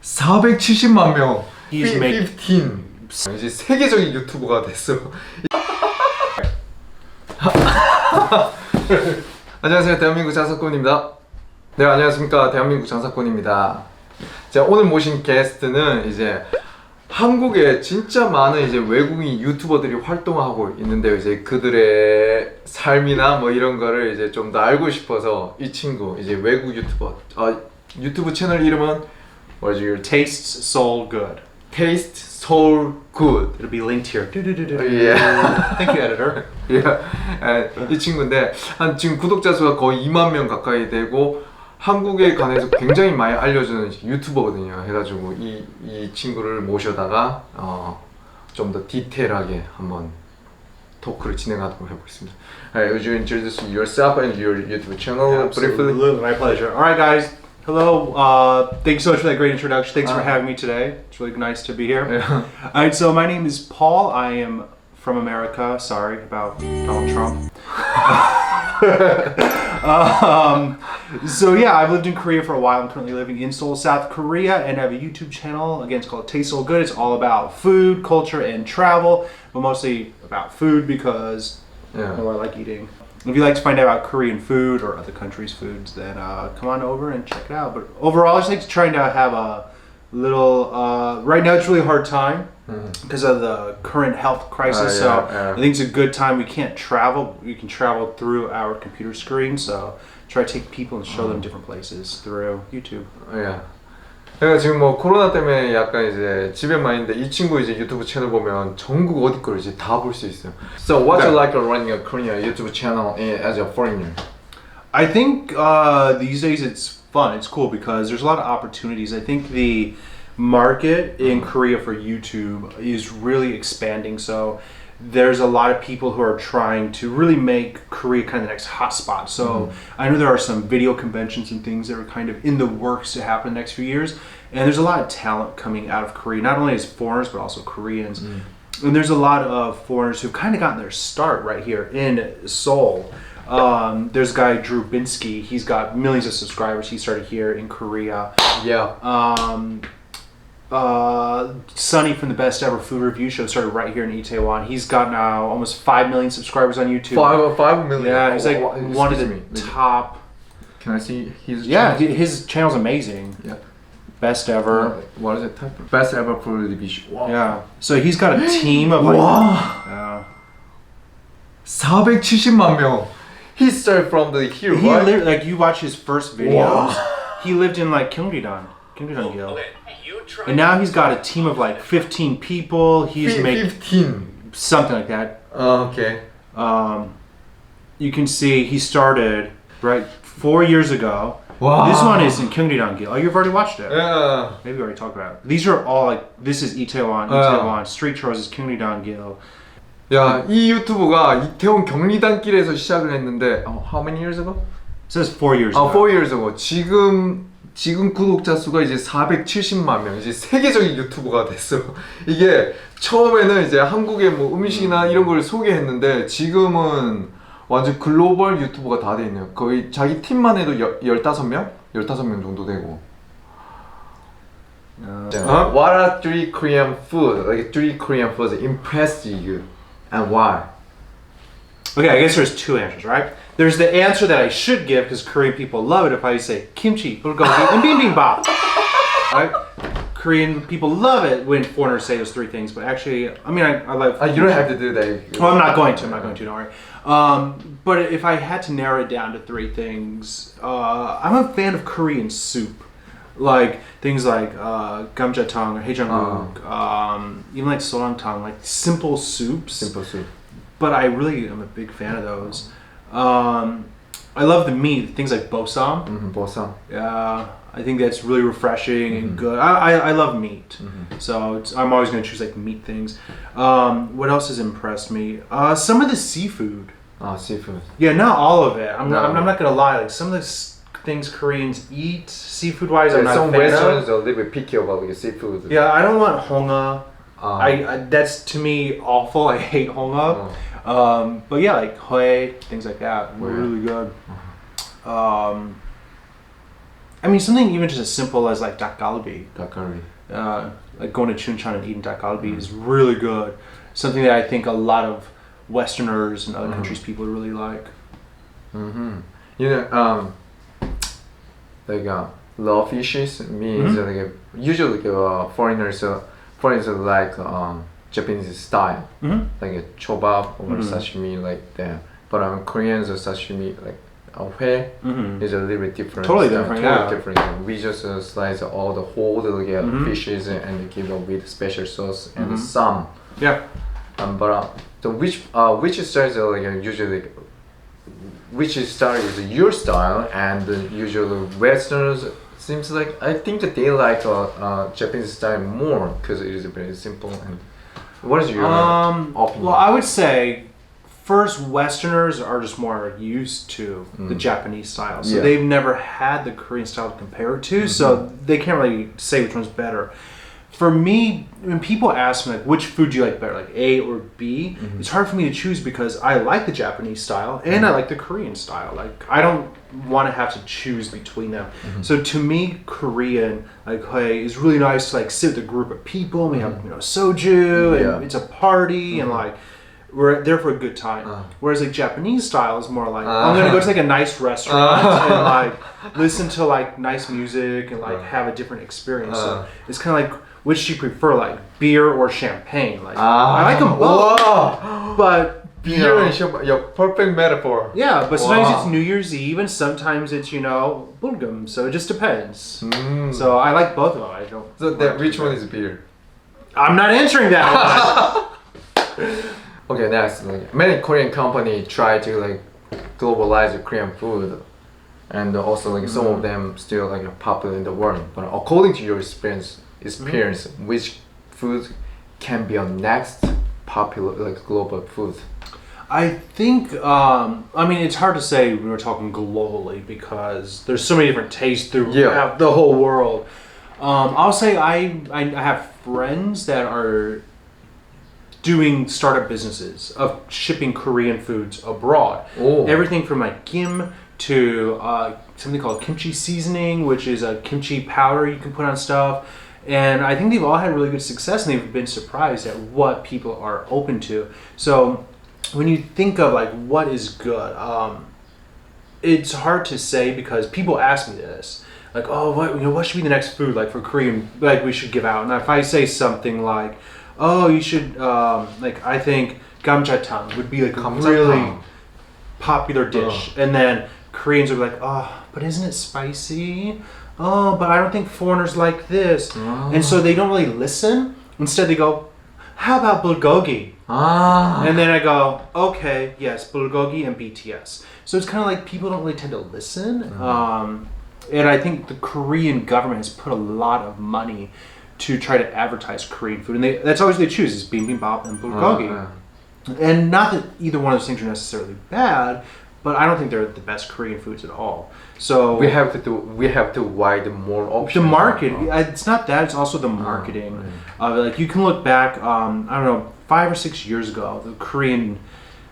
470만 명. He's 15. 이제 세계적인 유튜버가 됐어. 안녕하세요, 대한민국장사꾼입니다. 네, 안녕하십니까, 대한민국장사꾼입니다. 제가 오늘 모신 게스트는 이제 한국에 진짜 많은 이제 외국인 유튜버들이 활동하고 있는데요. 이제 그들의 삶이나 뭐 이런 거를 이제 좀 더 알고 싶어서 이 친구 이제 외국 유튜버 유튜브 채널 이름은 뭐지? Teists서울굿. 테이스트서울굿. It'll be linked here. Yeah. Thank you, editor. Yeah. 이 친구인데 한 지금 구독자 수가 거의 2만 명 가까이 되고 한국에 관해서 굉장히 많이 알려주는 유튜버거든요. 해가지고 이 친구를 모셔다가 좀 더 디테일하게 한번 토크를 진행하도록 해보겠습니다. Would you introduce yourself and your YouTube channel briefly? Absolutely, my pleasure. All right, guys. Hello. Thanks so much for that great introduction. Thanks for having me today. It's really nice to be here. Yeah. All right, so my name is Paul. I am from America. Sorry about Donald Trump. So yeah, I've lived in Korea for a while. I'm currently living in Seoul, South Korea, and I have a YouTube channel. Again, it's called Seoul Good. It's all about food, culture, and travel, but mostly about food because I like eating. If you'd like to find out about Korean food or other countries' foods, then come on over and check it out. But overall, I just like trying to have a little. Right now, it's really a hard time because of the current health crisis. I think it's a good time. We can't travel. We can travel through our computer screen. So try to take people and show them different places through YouTube. Yeah. 내가 지금 뭐 코로나 때문에 약간 이제 집에만 있는데 이 친구 이제 유튜브 채널 보면 전국 어디 거를 이제 다 볼 수 있어요. So what's it like running a Korean YouTube channel as a foreigner? I think these days it's fun. It's cool because there's a lot of opportunities. I think the market in Korea for YouTube is really expanding. So there's a lot of people who are trying to really make Korea kind of the next hotspot. So I know there are some video conventions and things that are kind of in the works to happen in the next few years. And there's a lot of talent coming out of Korea, not only as foreigners, but also Koreans. And there's a lot of foreigners who've kind of gotten their start right here in Seoul. There's a guy, Binsky. He's got millions of subscribers. He started here in Korea. Yeah. Sunny from the Best Ever Food Review Show started right here in Itaewon. He's got now almost 5 million subscribers on YouTube. 5 million? Yeah, he's like one of the top. Can I see his channel? Yeah, his channel's amazing. Yeah. Best ever. What is it type? Best ever food review. Wow. Yeah. So he's got a team of like. Wow. 470만 명. He started from the here, He right? lived, like you watch his first videos. He lived in like Gyeongnidan-gil. And now he's got a team of like 15 people. He's making 15. something like that. Okay. You can see he started right 4 years ago. Wow. This one is in 경리단길에서. Oh, you've already watched it. Yeah. Maybe we already talked about it. These are all like, this is Itaewon. Street Chores is 경리단길. 야, 이 유튜브가 이태원 경리단길에서 시작을 했는데 how many years ago? It says 4 years ago. 4 years ago. 지금 구독자 수가 이제 470만 명. 이제 세계적인 유튜버가 됐어. 이게 처음에는 이제 한국의 뭐 음식이나 이런 걸 소개했는데 지금은 완전 글로벌 유튜버가 다 돼 있네요. 거의 자기 팀만 해도 15명? 15명 정도 되고. What are 3 Korean food? Like 3 Korean foods impressed you and why? Okay, I guess there's 2 answers, right? There's the answer that I should give because Korean people love it if I say kimchi, bulgogi, and bibimbap. Right? Korean people love it when foreigners say those 3 things, but actually, I mean, I like. You don't have to do that. Well, I'm not going to. Don't worry. But if I had to narrow it down to 3 things, I'm a fan of Korean soup, like things like gamjatang or haejanguk, even like sorangtang, like simple soups. Simple soup. But I really am a big fan of those. I love the meat, things like bosam. Bosam. Yeah, I think that's really refreshing and good. I love meat, so I'm always going to choose like meat things. What else has impressed me? Some of the seafood. Seafood. Yeah, not all of it. I'm not going to lie. Like some of the things Koreans eat, seafood-wise, I'm not a fan of. Some restaurants are a little bit picky about the seafood. Yeah, I don't want honga. That's to me awful. I hate honga. But yeah, like hoe, things like that were really good. I mean, something even just as simple as like 닭갈비. 닭갈비. Like going to Chuncheon and eating 닭갈비 is really good. Something that I think a lot of Westerners and other countries people really like. You know, like raw fishes means like usually foreigners like Japanese style, like a chobab or sashimi like that. But Koreans sashimi like 회 is a little bit different. Totally different. Totally different. We just slice all the whole fishes and give them with special sauce and some. Yeah. But so which styles are like usually? Which style is your style, and usually Westerners seems like I think that they like Japanese style more because it is very simple. And what is your opinion? Well, I would say first Westerners are just more used to the Japanese style, so they've never had the Korean style to compare it to, so they can't really say which one's better. For me, when people ask me like which food do you like better, like A or B, it's hard for me to choose because I like the Japanese style and I like the Korean style. Like I don't want to have to choose between them. So to me, Korean like hey is really nice to like sit with a group of people. We have soju and it's a party and like we're there for a good time. Whereas like Japanese style is more like I'm gonna go to like a nice restaurant and like listen to like nice music and like have a different experience. So it's kind of like which do you prefer, like beer or champagne? Like I like them both, but beer and champagne, your perfect metaphor. Yeah, but sometimes it's New Year's Eve and sometimes it's bulgum. So it just depends. So I like both of them. I don't. So that which one is beer? I'm not answering that one. Okay, next. Like, many Korean companies try to like globalize Korean food, and also like some of them still like popular in the world. But according to your experience, which food can be a next popular like global food? I think I mean it's hard to say when we're talking globally because there's so many different tastes throughout the whole world. I'll say I have friends that are doing startup businesses of shipping Korean foods abroad. Everything from like gim to something called kimchi seasoning, which is a kimchi powder you can put on stuff. And I think they've all had really good success and they've been surprised at what people are open to. So when you think of like what is good, it's hard to say because people ask me this. Like, oh, what should be the next food like for Korean, like we should give out? And if I say something like, oh, you should, like I think gamjatang would be like a really popular dish. And then Koreans are like, oh, but isn't it spicy? Oh, but I don't think foreigners like this. And so they don't really listen. Instead they go, how about bulgogi? And then I go, okay, yes, bulgogi and BTS. So it's kind of like people don't really tend to listen. And I think the Korean government has put a lot of money to try to advertise Korean food. And that's always they choose is bibimbap and bulgogi. And not that either one of those things are necessarily bad, but I don't think they're the best Korean foods at all. So we have to widen more options. The market, it's not that, it's also the marketing. Like you can look back, I don't know, 5 or 6 years ago, the Korean,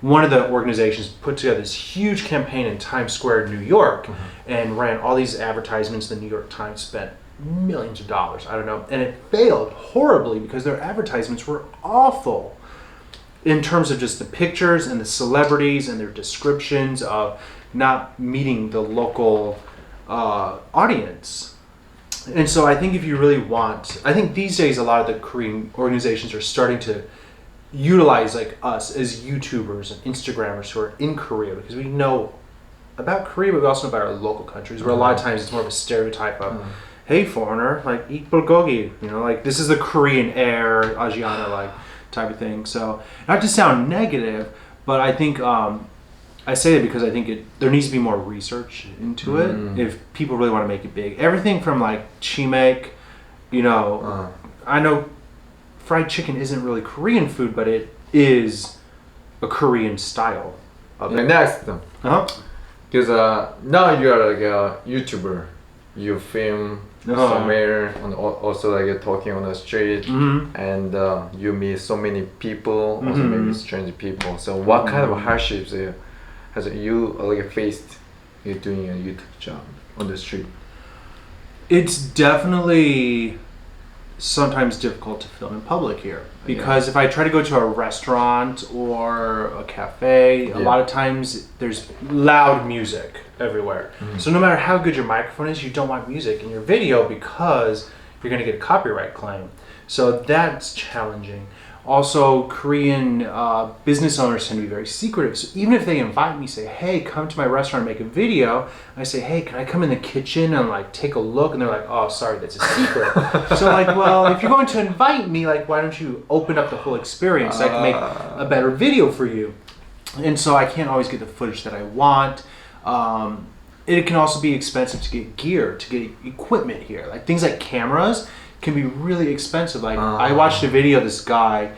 one of the organizations put together this huge campaign in Times Square, New York, and ran all these advertisements. The New York Times spent millions of dollars, I don't know, and it failed horribly because their advertisements were awful in terms of just the pictures and the celebrities and their descriptions of not meeting the local audience. And so I think if you really want, I think these days a lot of the Korean organizations are starting to utilize like us as YouTubers and Instagrammers who are in Korea because we know about Korea, but we also know about our local countries where a lot of times it's more of a stereotype of hey foreigner, like eat bulgogi, like this is the Korean air, Asiana like type of thing. So not to sound negative, but I think I say that because I think there needs to be more research into it if people really want to make it big. Everything from like chimek, I know fried chicken isn't really Korean food, but it is a Korean style of it. Next, because now you are like a YouTuber, you film somewhere, and also like you're talking on the street, and you meet so many people, also maybe strange people. So what kind of hardships has you like faced? You're doing a YouTube job on the street. I think the hardest thing is just, I think the hardest thing is just, I think people really want to make it big. Everything from like chimek, I know fried chicken isn't really Korean food, but it is a Korean style of it. So It's definitely sometimes difficult to film in public here because if I try to go to a restaurant or a cafe, a lot of times there's loud music everywhere. So no matter how good your microphone is, you don't want music in your video because you're going to get a copyright claim. So that's challenging. Also, Korean business owners tend to be very secretive. So even if they invite me, say, hey, come to my restaurant and make a video, I say, hey, can I come in the kitchen and like take a look? And they're like, oh, sorry, that's a secret. So like, well, if you're going to invite me, like, why don't you open up the whole experience so I can make a better video for you? And so I can't always get the footage that I want. It can also be expensive to get gear, to get equipment here. Like things like cameras can be really expensive. Like I watched a video of this guy,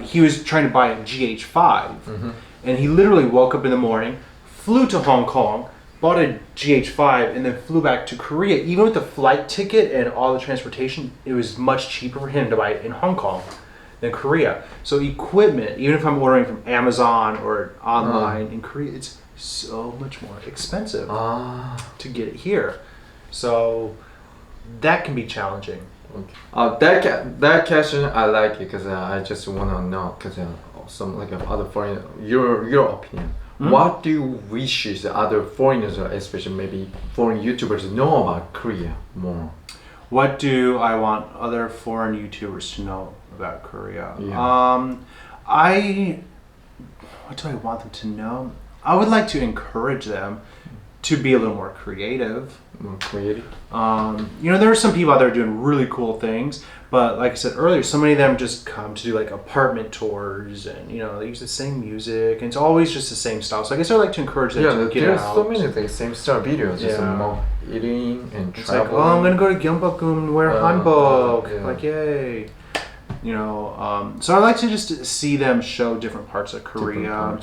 he was trying to buy a GH5 and he literally woke up in the morning, flew to Hong Kong, bought a GH5 and then flew back to Korea. Even with the flight ticket and all the transportation, it was much cheaper for him to buy it in Hong Kong than Korea. So equipment, even if I'm ordering from Amazon or online in Korea, it's so much more expensive to get it here. So that can be challenging. That question I like it because I just want to know because some like other foreign your opinion. What do you wish the other foreigners or especially maybe foreign YouTubers know about Korea more? What do I want other foreign YouTubers to know about Korea? What do I want them to know? I would like to encourage them to be a little more creative. More creative? There are some people out there doing really cool things, but like I said earlier, so many of them just come to do like apartment tours and, they use the same music and it's always just the same style. So I guess I'd like to encourage them to get out. There's so many like same style videos, just more eating and it's traveling. Like, I'm going to go to Gyeongbokgung, wear hanbok, like yay. So I like to just see them show different parts of Korea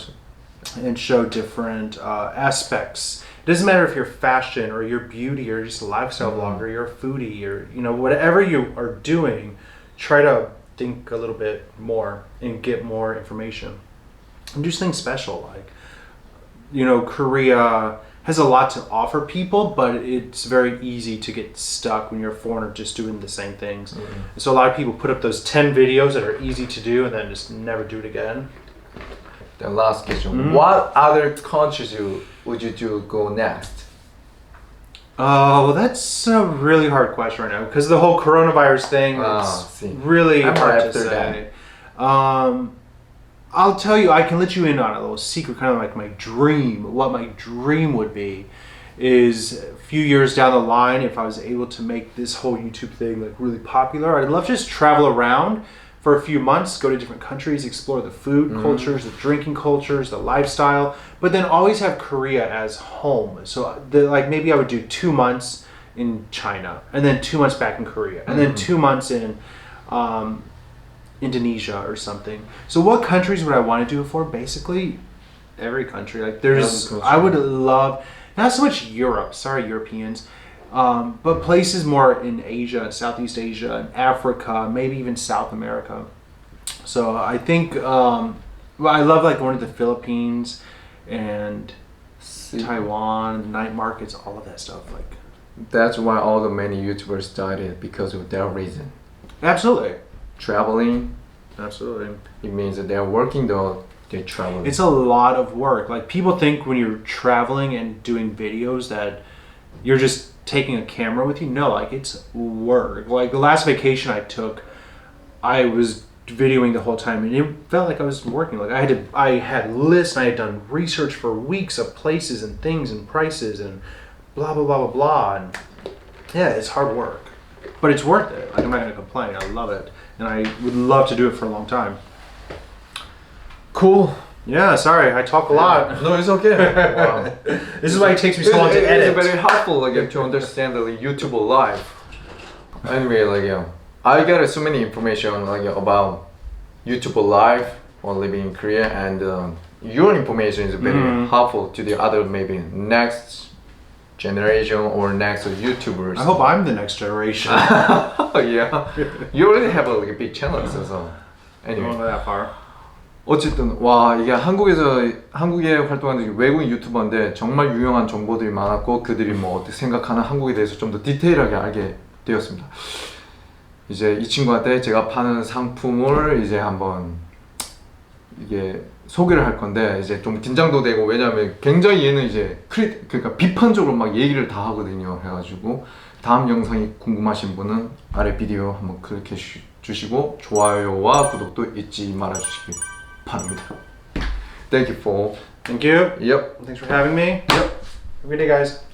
and show different aspects. It doesn't matter if you're fashion or you're beauty or just a lifestyle blogger, you're a foodie or whatever you are doing, try to think a little bit more and get more information and do something special. Like Korea has a lot to offer people, but it's very easy to get stuck when you're a foreigner just doing the same things. So a lot of people put up those 10 videos that are easy to do and then just never do it again. The last question. What other countries would you go next? Oh, that's a really hard question right now because of the whole coronavirus thing. It's really hard to say. I'll tell you, I can let you in on a little secret, kind of like my dream. What my dream would be is a few years down the line, if I was able to make this whole YouTube thing like really popular, I'd love to just travel around for a few months, go to different countries, explore the food cultures, the drinking cultures, the lifestyle, but then always have Korea as home. So maybe I would do 2 months in China and then 2 months back in Korea and then 2 months in Indonesia or something. So what countries would I want to do it for? Basically every country. I would love, not so much Europe, sorry Europeans, but places more in Asia, Southeast Asia, and Africa, maybe even South America. So I think I love going to the Philippines and Taiwan, night markets, all of that stuff. That's why all the many YouTubers started because of that reason. Absolutely. Traveling. Absolutely. It means that they're working though they're traveling. It's a lot of work. People think when you're traveling and doing videos that you're just taking a camera with you. No, it's work. The last vacation I took, I was videoing the whole time and it felt like I was working. I had lists and I had done research for weeks of places and things and prices and blah blah blah blah blah, and yeah, it's hard work, but it's worth it. I'm not gonna complain. I love it and I would love to do it for a long time. Cool. Yeah, sorry, I talk a lot. No, it's okay. Wow. This is why it takes me so long to edit. It's very helpful to understand the YouTube life. Anyway, I got so many information about YouTube life or living in Korea, and your information is very helpful to the other maybe next generation or next YouTubers. I hope I'm the next generation. Yeah, you already have a big channel, so anyway. Don't go that far. 어쨌든 와 이게 한국에 활동하는 외국인 유튜버인데 정말 유용한 정보들이 많았고 그들이 뭐 어떻게 생각하는 한국에 대해서 좀 더 디테일하게 알게 되었습니다. 이제 이 친구한테 제가 파는 상품을 이제 한번 이게 소개를 할 건데 이제 좀 긴장도 되고 왜냐면 굉장히 얘는 이제 그러니까 비판적으로 막 얘기를 다 하거든요. 해가지고 다음 영상이 궁금하신 분은 아래 비디오 한번 클릭해 주시고 좋아요와 구독도 잊지 말아 주시기 바랍니다. Thank you for. Thank you. Yep. Thanks for having me. Yep. Have a good day, guys.